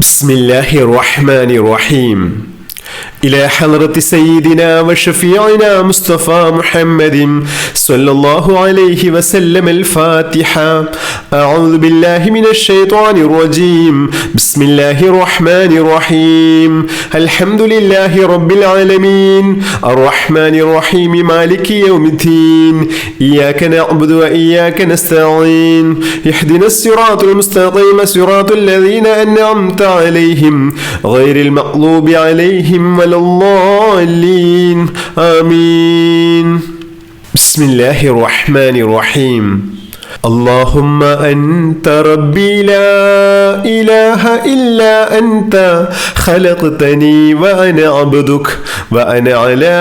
بسم الله الرحمن الرحيم. إلى حضرة سيدنا وشفيعنا مصطفى محمد صلى الله عليه وسلم الفاتحة. أعوذ بالله من الشيطان الرجيم. بسم الله الرحمن الرحيم. الحمد لله رب العالمين الرحمن الرحيم مالك يوم الدين. إياك نعبد وإياك نستعين. اهدنا الصراط المستقيم صراط الذين أنعمت عليهم غير المغضوب عليهم ولا الضالين. آمين. بسم الله الرحمن الرحيم. اللهم أنت ربي لا إله إلا أنت خلقتني وأنا عبدك وأنا على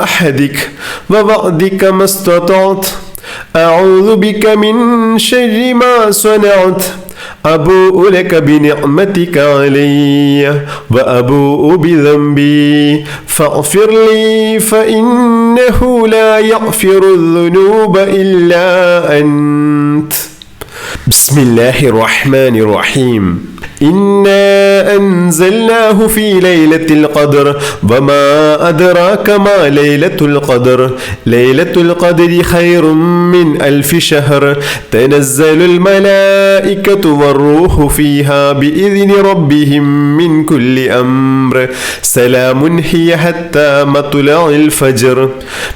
أحدك ووعدك ما استطعت أعوذ بك من شر ما صنعت أبوء لك بنعمتك علي وأبوء بذنبي فاغفر لي فإنه لا يغفر الذنوب إلا أنت. بسم الله الرحمن الرحيم. إنا أنزلناه في ليلة القدر وما أدراك ما ليلة القدر. ليلة القدر خير من 1000 شهر. تنزل الملائكة والروح فيها بإذن ربهم من كل أمر. سلام هي حتى مطلع الفجر.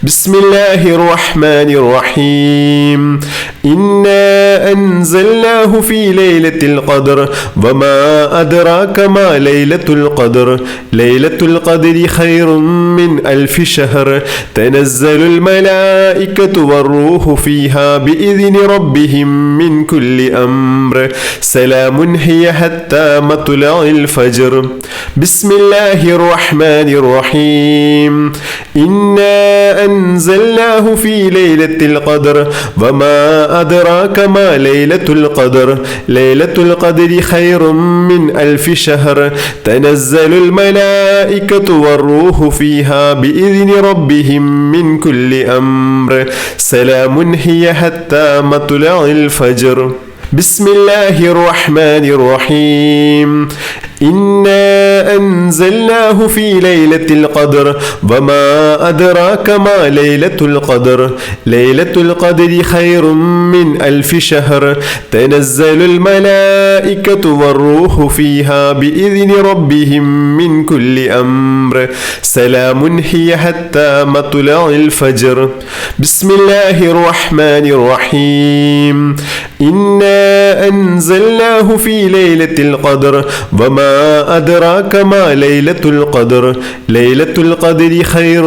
بسم الله الرحمن الرحيم. إنا أنزلناه في ليلة القدر وما أدراك ما ليلة القدر. ليلة القدر خير من 1000 شهر. تنزل الملائكة والروح فيها بإذن ربهم من كل أمر. سلام هي حتى مطلع الفجر. بسم الله الرحمن الرحيم. إنا أنزلناه في ليلة القدر وما أدراك ما ليلة القدر. ليلة القدر خير من 1000 شهر. تنزل الملائكة والروح فيها بإذن ربهم من كل أمر. سلام هي حتى مطلع الفجر. بسم الله الرحمن الرحيم. إنا أنزلناه في ليلة القدر وما أدراك ما ليلة القدر. ليلة القدر خير من 1000 شهر. تنزل الملائكة والروح فيها بإذن ربهم من كل أمر. سلام هي حتى مطلع الفجر. بسم الله الرحمن الرحيم. إنا أنزلناه في ليلة القدر وما أدراك ما ليلة القدر. ليلة القدر خير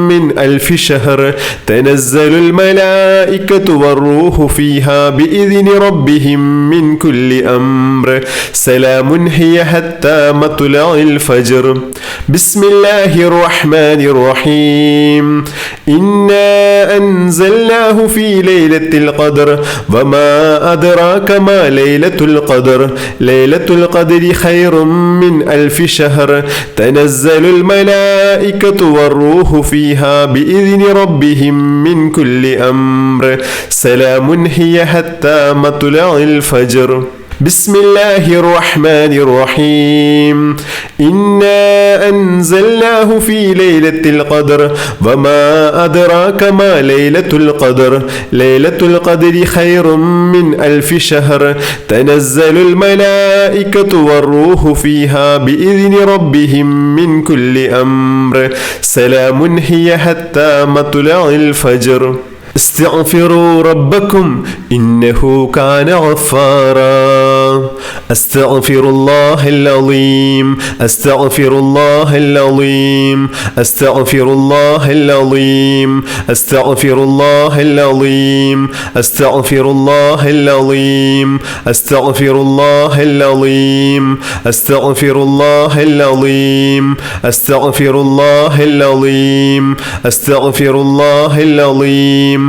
من 1000 شهر. تنزل الملائكة والروح فيها بإذن ربهم من كل أمر. سلام هي حتى مطلع الفجر. بسم الله الرحمن الرحيم. إنا أنزلناه في ليلة القدر وما أدراك ما ليلة القدر. ليلة القدر خير من 1000 شهر. تنزل الملائكة والروح فيها بإذن ربهم من كل أمر. سلام هي حتى مطلع الفجر. بسم الله الرحمن الرحيم. إنا أنزلناه في ليلة القدر وما أدراك ما ليلة القدر. ليلة القدر خير من 1000 شهر. تنزل الملائكة والروح فيها بإذن ربهم من كل أمر. سلام هي حتى مطلع الفجر. استغفروا ربكم إنه كان غفارا. أستغفر الله العظيم. أستغفر الله العظيم. أستغفر الله العظيم. أستغفر الله العظيم. أستغفر الله العظيم. أستغفر الله العظيم. أستغفر الله العظيم. أستغفر الله العظيم. أستغفر الله العظيم.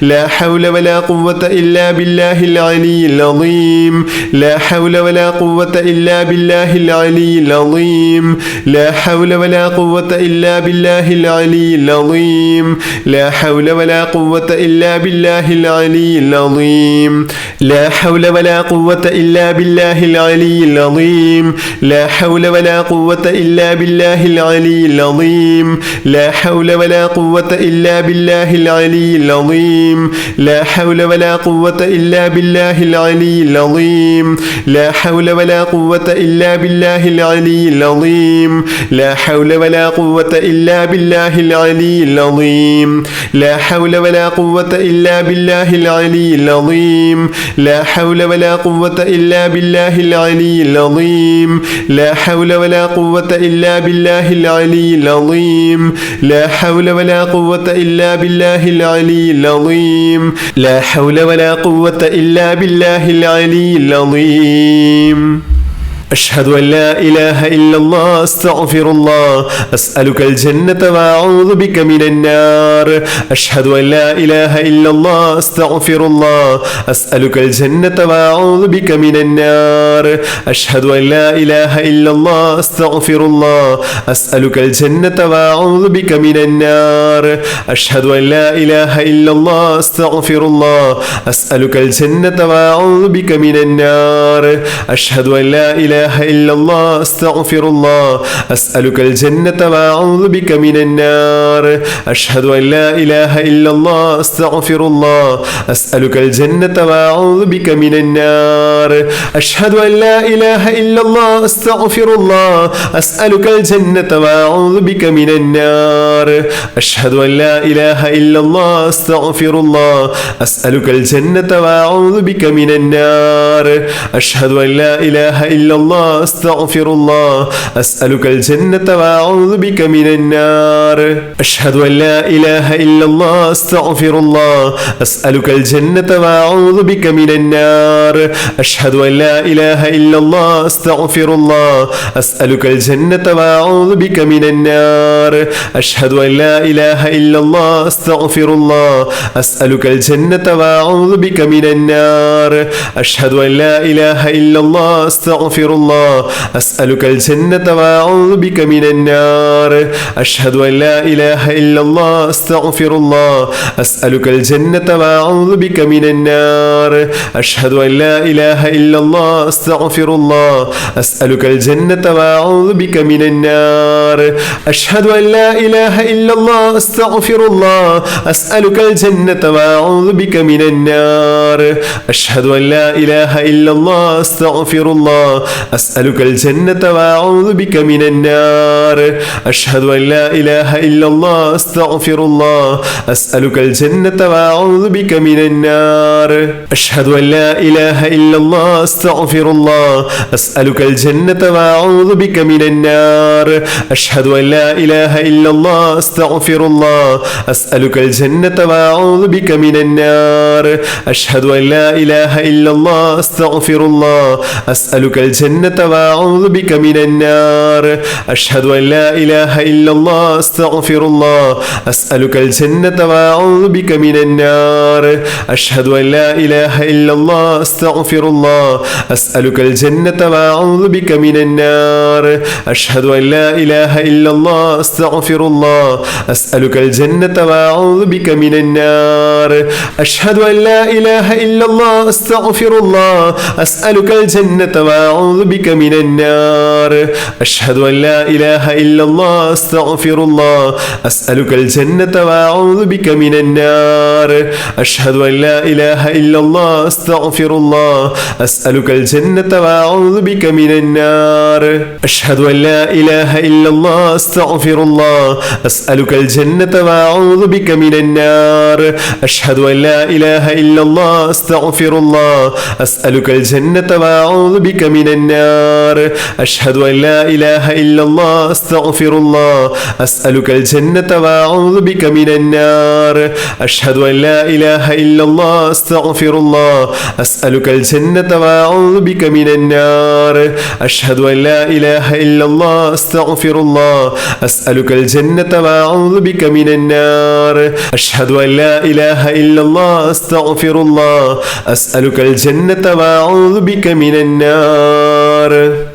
لا حول ولا قوة إلا بالله العلي العظيم لا حول ولا قوة إلا بالله العلي العظيم لا حول ولا قوة إلا بالله العلي العظيم لا حول ولا قوة إلا بالله العلي العظيم لا حول ولا قوة إلا بالله العلي العظيم لا حول ولا قوة إلا بالله العلي العظيم لا حول ولا قوة إلا بالله العلي العظيم لا حول ولا قوة إلا بالله العلي العظيم لا حول ولا قوة إلا بالله العلي العظيم لا حول ولا قوة إلا بالله العلي العظيم لا حول ولا قوة إلا بالله العلي العظيم لا حول ولا قوة إلا بالله العلي العظيم لا حول ولا قوة إلا بالله العلي العظيم لا حول ولا قوة إلا بالله العلي العظيم لا حول ولا قوة إلا بالله العلي العظيم أشهد أن لا إله إلا الله أستغفر الله أسألك الجنة وأعوذ بك من النار أشهد أن لا إله إلا الله أستغفر الله أسألك الجنة وأعوذ بك من النار أشهد أن لا إله إلا الله أستغفر الله أسألك الجنة وأعوذ بك من النار أشهد أن لا إله إلا الله أستغفر الله أسألك الجنة وأعوذ بك من النار أشهد أن لا إله إلا الله أستغفر الله أسألك الجنة وأعوذ بك من النار أشهد أن لا إله إلا الله أستغفر الله أسألك الجنة وأعوذ بك من النار أشهد أن لا إله إلا الله أستغفر الله أسألك الجنة وأعوذ بك من النار أشهد أن لا إله إلا الله أستغفر الله أسألك الجنة وأعوذ بك من النار أشهد أن لا إله إلا الله أستغفر الله أسألك الجنة وأعوذ بك من النار أشهد أن لا إله إلا الله أستغفر الله أسألك الجنة وأعوذ بك من النار أشهد أن لا إله إلا الله أستغفر الله أسألك الجنة وأعوذ بك من النار أشهد أن لا إله إلا الله أستغفر الله أسألك الجنة وأعوذ بك من النار أشهد أن لا إله إلا الله أستغفر الله أسألك الجنة وأعوذ بك من النار أشهد أن لا إله إلا الله أستغفر الله أسألك الجنة وأعوذ بك من النار أشهد أن لا إله إلا الله أستغفر الله أسألك الجنة وأعوذ بك من النار أشهد أن لا إله إلا الله أستغفر الله أسألك الجنة وأعوذ بك من النار أشهد أن لا إله إلا الله أستغفر الله أسألك الجنة وأعوذ بك من النار أشهد أن لا إله إلا الله أستغفر الله أسألك الجنة وأعوذ بك من النار أشهد أن لا إله إلا الله أستغفر الله أسألك الجنة وأعوذ بك من النار أشهد أن لا إله إلا الله أستغفر الله أسألك الجنة وأعوذ بك من النار أشهد أن لا إله إلا الله أستغفر الله أسألك الجنة وأعوذ بك من النار أشهد أن لا إله إلا الله أستغفر الله أسألك الجنة وأعوذ بك من النار أشهد أن لا إله إلا الله أستغفر الله أسألك الجنة وأعوذ بك من النار أشهد أن لا إله إلا الله أستغفر الله أسألك الجنة وأعوذ بك من النار أشهد أن لا إله إلا الله أستغفر الله أسألك الجنة وأعوذ بك من النار أشهد أن لا إله إلا الله أستغفر الله أسألك الجنة وأعوذ بك من النار أشهد أن لا إله إلا الله أستغفر الله أسألك الجنة وأعوذ بك من النار أشهد أن لا إله إلا الله أستغفر الله أسألك الجنة وأعوذ بك من النار أشهد أن لا إله إلا الله أستغفر الله أسألك الجنة وأعوذ بك من النار النار أشهد أن لا إله إلا الله أستغفر الله أسألك الجنة وأعوذ بك من النار أشهد أن لا إله إلا الله أستغفر الله أسألك الجنة وأعوذ بك من النار أشهد أن لا إله إلا الله أستغفر الله أسألك الجنة وأعوذ بك من النار أشهد أن لا إله إلا الله أستغفر الله أسألك الجنة وأعوذ بك من النار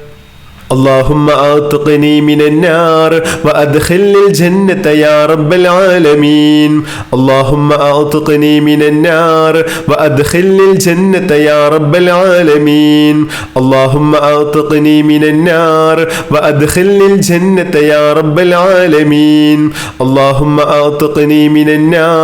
اللهم أعتقني من النار وأدخلني الجنة يا رب العالمين اللهم أعتقني من النار وأدخلني الجنة يا رب العالمين اللهم أعتقني من النار وأدخلني الجنة يا رب العالمين اللهم أعتقني من النار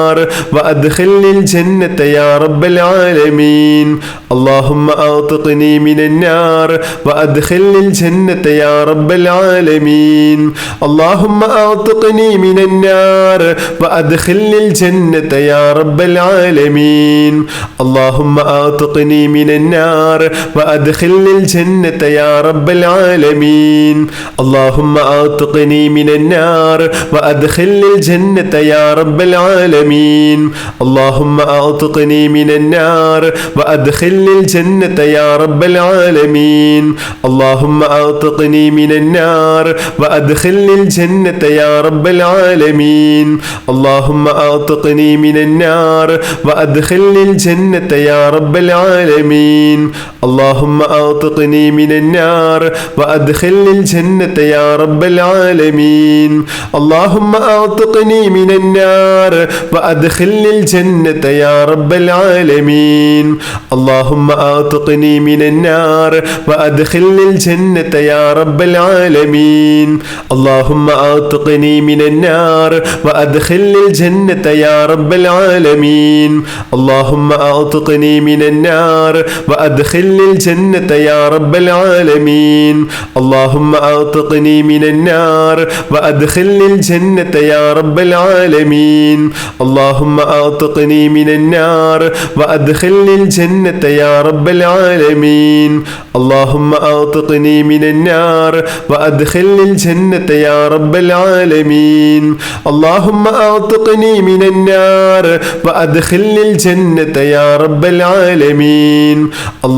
وأدخلني الجنة يا رب العالمين اللهم أعتقني من النار وأدخلني الجنة يا رب العالمين اللهم أعتقني من النار وأدخلني الجنة يا رب العالمين اللهم أعتقني من النار وأدخلني الجنة يا رب العالمين اللهم أعتقني من النار وأدخلني الجنة يا رب العالمين اللهم أعتقني من النار وأدخلني الجنة يا رب العالمين اللهم أعتقني من النار وأدخلني الجنة يا رب العالمين اللهم أعتقني من النار وأدخلني الجنة يا رب العالمين اللهم أعتقني من النار وأدخلني الجنة يا رب العالمين اللهم أعتقني من النار وأدخلني الجنة يا رب العالمين اللهم أعتقني من النار وأدخلني الجنة يا رب العالمين اللهم أعتقني من النار وأدخلني الجنة يا رب العالمين اللهم أعتقني من النار وأدخلني الجنة يا رب العالمين اللهم أعتقني من النار وأدخلني الجنة يا رب العالمين اللهم أعتقني من النار وأدخلني الجنة يا رب العالمين اللهم أعتقني من النار وأدخلني الجنة يا رب العالمين اللهم أعتقني من النار وأدخلني الجنة يا رب العالمين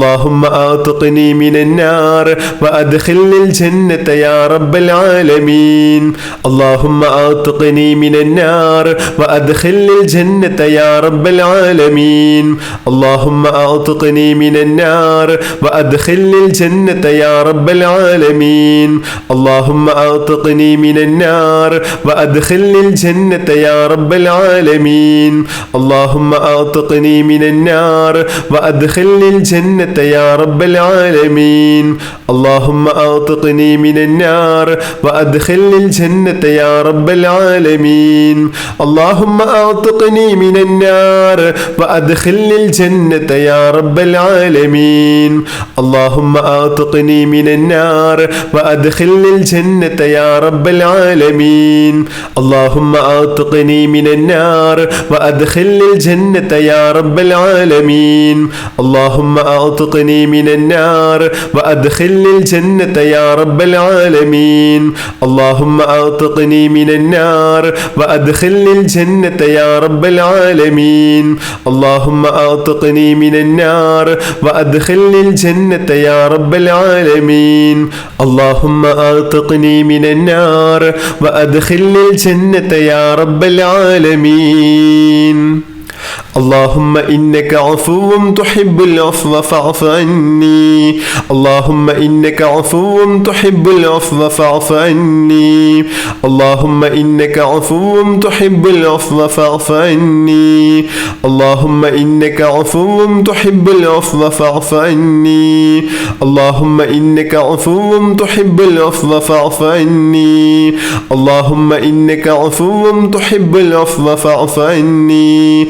اللهم أعتقني من النار وأدخلني الجنة يا رب العالمين اللهم أعتقني من النار وأدخلني الجنة يا رب العالمين اللهم أعتقني من النار وأدخلني الجنة يا رب العالمين اللهم أعتقني من النار وأدخلني الجنة يا رب العالمين اللهم أعتقني من النار وأدخلني الجنة يا رب العالمين اللهم أعتقني من النار وأدخلني الجنة يا رب العالمين اللهم أعتقني من النار وأدخلني الجنة يا رب العالمين اللهم أعتقني من النار وأدخلني الجنة يا رب العالمين اللهم أعتقني من النار وأدخلني الجنة يا رب العالمين اللهم أعتقني من النار وأدخلني الجنة يا رب العالمين اللهم أعتقني من النار وأدخلني الجنة يا رب العالمين اللهم أعتقني من النار وأدخلني الجنة يا رب العالمين اللهم أعتقني من النار وأدخلني الجنة يا رب العالمين اللهم إنك عفو تحب العفو فاعف عني اللهم إنك عفو تحب العفو فاعف عني اللهم إنك عفو تحب العفو فاعف عني اللهم إنك عفو تحب العفو فاعف عني اللهم إنك عفو تحب العفو فاعف عني اللهم إنك عفو تحب العفو فاعف عني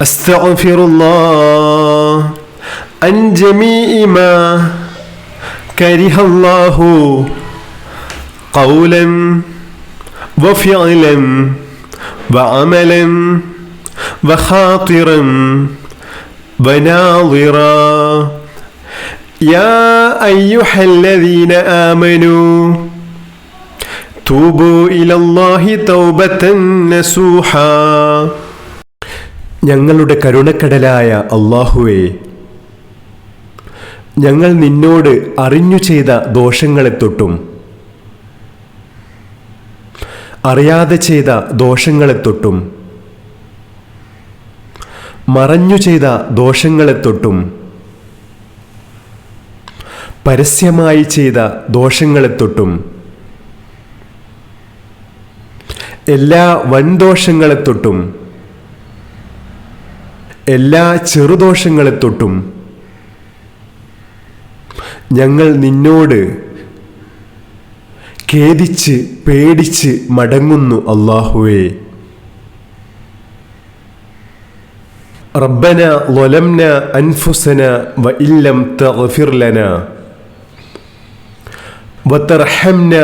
അസ്തഗ്ഫിറുല്ലാഹ് അൻ ജമീഇ മാ കരിഹല്ലാഹു ഖൗലൻ വഫിഅലൻ വഅമലൻ വഖാതിറൻ വനാദിറാ യാ അയ്യുഹല്ലദീന ആമനൂ തൂബൂ ഇലല്ലാഹി തൗബതൻ നസൂഹാ. ഞങ്ങളുടെ കരുണക്കടലായ അല്ലാഹുവേ, ഞങ്ങൾ നിന്നോട് അറിഞ്ഞു ചെയ്ത ദോഷങ്ങളെ തൊട്ടും അറിയാതെ ചെയ്ത ദോഷങ്ങളെ തൊട്ടും മറഞ്ഞു ചെയ്ത ദോഷങ്ങളെ തൊട്ടും പരസ്യമായി ചെയ്ത ദോഷങ്ങളെ തൊട്ടും എല്ലാ വൻദോഷങ്ങളെ തൊട്ടും എല്ലാ ചെറുദോഷങ്ങളെ തൊട്ടും ഞങ്ങൾ നിന്നോട് ഖേദിച്ച് പേടിച്ച് മടങ്ങുന്നു അല്ലാഹുവേ. റബ്ബന ളലംന അൻഫുസന വഇല്ലം തഗ്ഫിർ ലനാ വതർഹംന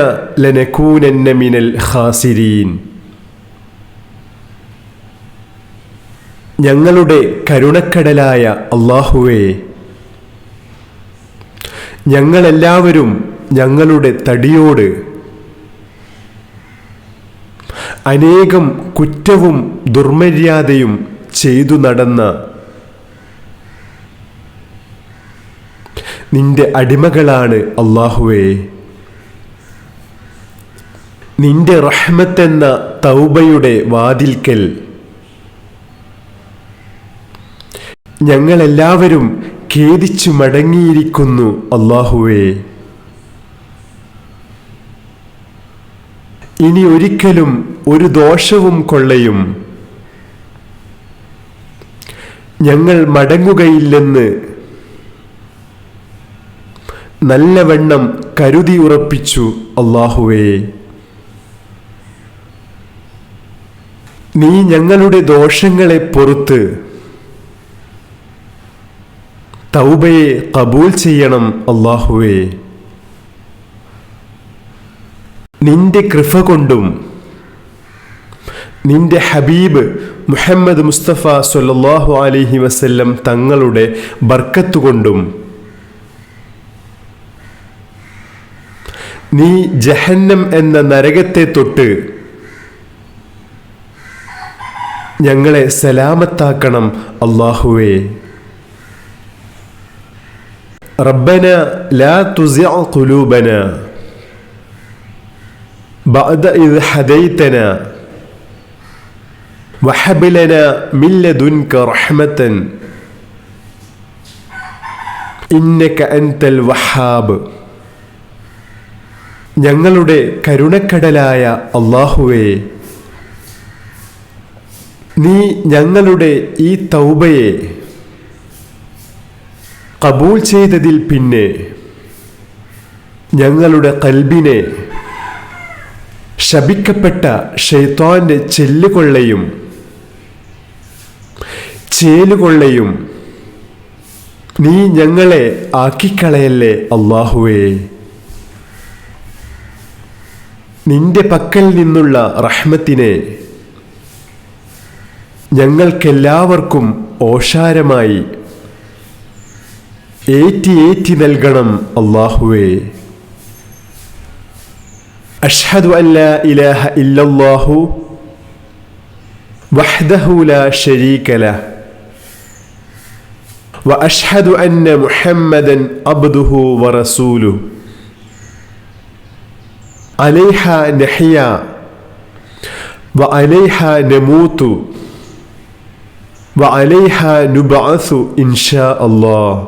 ലനകൂനന്ന മിനൽ ഖാസിരീൻ. ഞങ്ങളുടെ കരുണക്കടലായ അല്ലാഹുവേ, ഞങ്ങളെല്ലാവരും ഞങ്ങളുടെ തടിയോട് അനേകം കുറ്റവും ദുർമര്യാദയും ചെയ്തു നടന്ന നിന്റെ അടിമകളാണ് അല്ലാഹുവേ. നിന്റെ റഹ്മത്തെന്ന തൗബയുടെ വാതിൽക്കൽ ഞങ്ങളെല്ലാവരും ഖേദിച്ചു മടങ്ങിയിരിക്കുന്നു അല്ലാഹുവേ. ഇനി ഒരിക്കലും ഒരു ദോഷവും കൊള്ളയും ഞങ്ങൾ മടങ്ങുകയില്ലെന്ന് നല്ലവണ്ണം കരുതി ഉറപ്പിച്ചു അല്ലാഹുവേ. നീ ഞങ്ങളുടെ ദോഷങ്ങളെ പൊറുത്ത് തൗബയെ ഖബൂൽ ചെയ്യണം അല്ലാഹുവേ. നിന്റെ കൃപ കൊണ്ടും നിന്റെ ഹബീബ് മുഹമ്മദ് മുസ്തഫ സ്വല്ലല്ലാഹു അലൈഹി വസല്ലം തങ്ങളുടെ ബർക്കത്ത് കൊണ്ടും നീ ജഹന്നം എന്ന നരകത്തെ തൊട്ട് ഞങ്ങളെ സലാമത്താക്കണം അല്ലാഹുവേ. റബ്ബന ലാ തുസിഅ ഖുലൂബന ബഅദ ഇദ് ഹദൈതന വഹബ് ലനാ മിൻ ലദുൻക റഹ്മതൻ ഇന്നക അൻതൽ വഹാബ്. ഞങ്ങളുടെ കരുണക്കടലായ അല്ലാഹുവേ, നീ ഞങ്ങളുടെ ഈ തൗബയെ ഖബൂൽ ചെയ്തതിൽ പിന്നെ ഞങ്ങളുടെ ഖൽബിനെ ശപിക്കപ്പെട്ട ശൈത്വാന്റെ ചെല്ലുകൊള്ളയും ചേലുകൊള്ളയും നീ ഞങ്ങളെ ആക്കിക്കളയല്ലേ അല്ലാഹുവേ. നിന്റെ പക്കൽ നിന്നുള്ള റഹ്മത്തിനെ ഞങ്ങൾക്കെല്ലാവർക്കും ഓശാരമായി ഏറ്റി ഏറ്റി നൽകണം അല്ലാഹുവേ. അഷ്ഹദു അൻ ലാ ഇലാഹ ഇല്ലല്ലാഹു വഹ്ദഹു ലാ ശരീക ലഹ് വഅഷ്ഹദു അന്ന മുഹമ്മദൻ അബ്ദുഹു വറസൂലുഹു അലൈഹാ നഹ്യാ വഅലൈഹാ നമൂതു വഅലൈഹാ നുബഅസു ഇൻഷാ അല്ലാഹ്.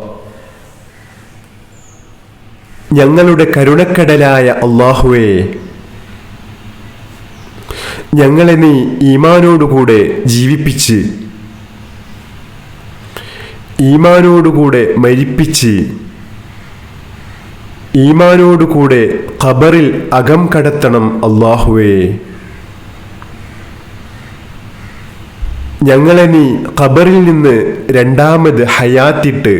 ഞങ്ങളുടെ കരുണക്കടലായ അല്ലാഹുവേ, ഞങ്ങളെ നീ ഈമാനോടുകൂടെ ജീവിപ്പിച്ച് ഈമാനോടുകൂടെ മരിപ്പിച്ച് ഈമാനോടുകൂടെ ഖബറിൽ അകം കടത്തണം അല്ലാഹുവേ. ഞങ്ങളെ നീ ഖബറിൽ നിന്ന് രണ്ടാമത് ഹയാത്തിട്ട്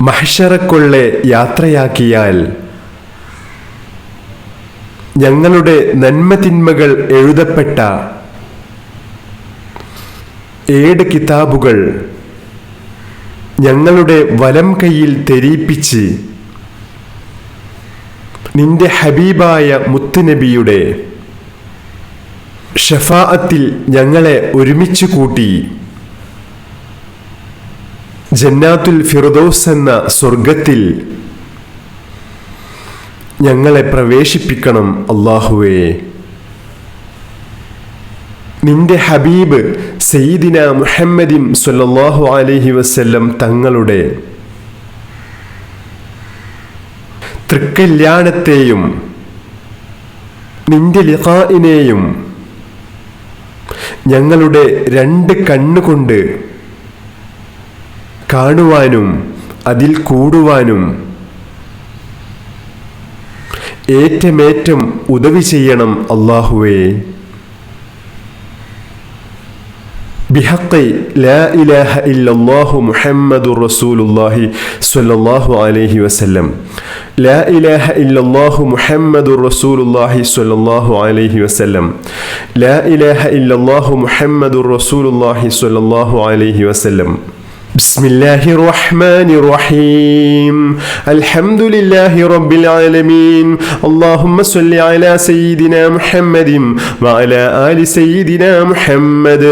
മഹ്ശറക്കുള്ള യാത്രയാക്കിയാൽ ഞങ്ങളുടെ നന്മതിന്മകൾ എഴുതപ്പെട്ട 7 കിതാബുകൾ ഞങ്ങളുടെ വലം കൈയിൽ തെരീപ്പിച്ച് നിന്റെ ഹബീബായ മുത്തുനബിയുടെ ഷഫാഅത്തിൽ ഞങ്ങളെ ഒരുമിച്ച് കൂട്ടി ജന്നാത്തുൽ ഫിർദൗസ് എന്ന സ്വർഗത്തിൽ ഞങ്ങളെ പ്രവേശിപ്പിക്കണം അല്ലാഹുവേ. നിന്റെ ഹബീബ് സയ്യിദിന മുഹമ്മദിൻ സ്വല്ലല്ലാഹു അലൈഹി വസല്ലം തങ്ങളുടെ തൃക്കല്യാണത്തെയും നിന്റെ ലിഖാഇനെയും ഞങ്ങളുടെ 2 കണ്ണുകൊണ്ട് കാണുവാനും അതിൽ കൂടുവാനും ഏറ്റമേറ്റം ഉദവി ചെയ്യണം അല്ലാഹുവേ. ബിഹഖി ലാ ഇലാഹ ഇല്ലല്ലാഹു മുഹമ്മദുർ റസൂലുള്ളാഹി സ്വല്ലല്ലാഹു അലൈഹി വസല്ലം. ലാ ഇലാഹ ഇല്ലല്ലാഹു മുഹമ്മദുർ റസൂലുള്ളാഹി സ്വല്ലല്ലാഹു അലൈഹി വസല്ലം. ലാ ഇലാഹ ഇല്ലല്ലാഹു മുഹമ്മദുർ റസൂലുള്ളാഹി സ്വല്ലല്ലാഹു അലൈഹി വസല്ലം. بسم الله الرحمن الرحيم. الحمد لله رب العالمين. اللهم صل على سيدنا محمد وعلى آل سيدنا محمد.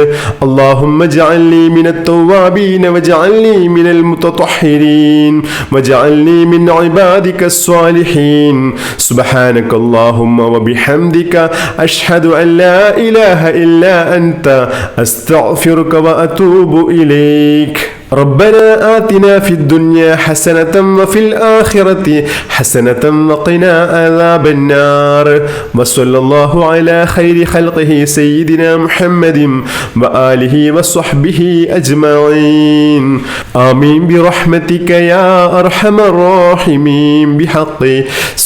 اللهم اجعلني من التوابين واجعلني من المتطهرين واجعلني من عبادك الصالحين. سبحانك اللهم وبحمدك أشهد أن لا إله إلا أنت أستغفرك وأتوب إليك. ربنا آتنا في الدنيا حسنة وفي الآخرة حسنة وقنا عذاب النار. وصلى الله على خير خلقه سيدنا محمد وآله وصحبه أجمعين. آمين برحمتك يا أرحم الراحمين. بحق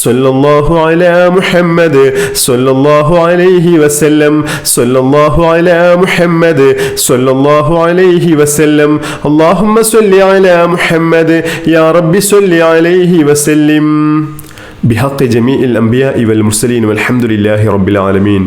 صلى الله على محمد صلى الله عليه وسلم. صلى الله على محمد صلى الله عليه وسلم. اللهم صل على محمد يا رب صل عليه وسلم. بحق جميع الأنبياء والمرسلين والحمد لله رب العالمين.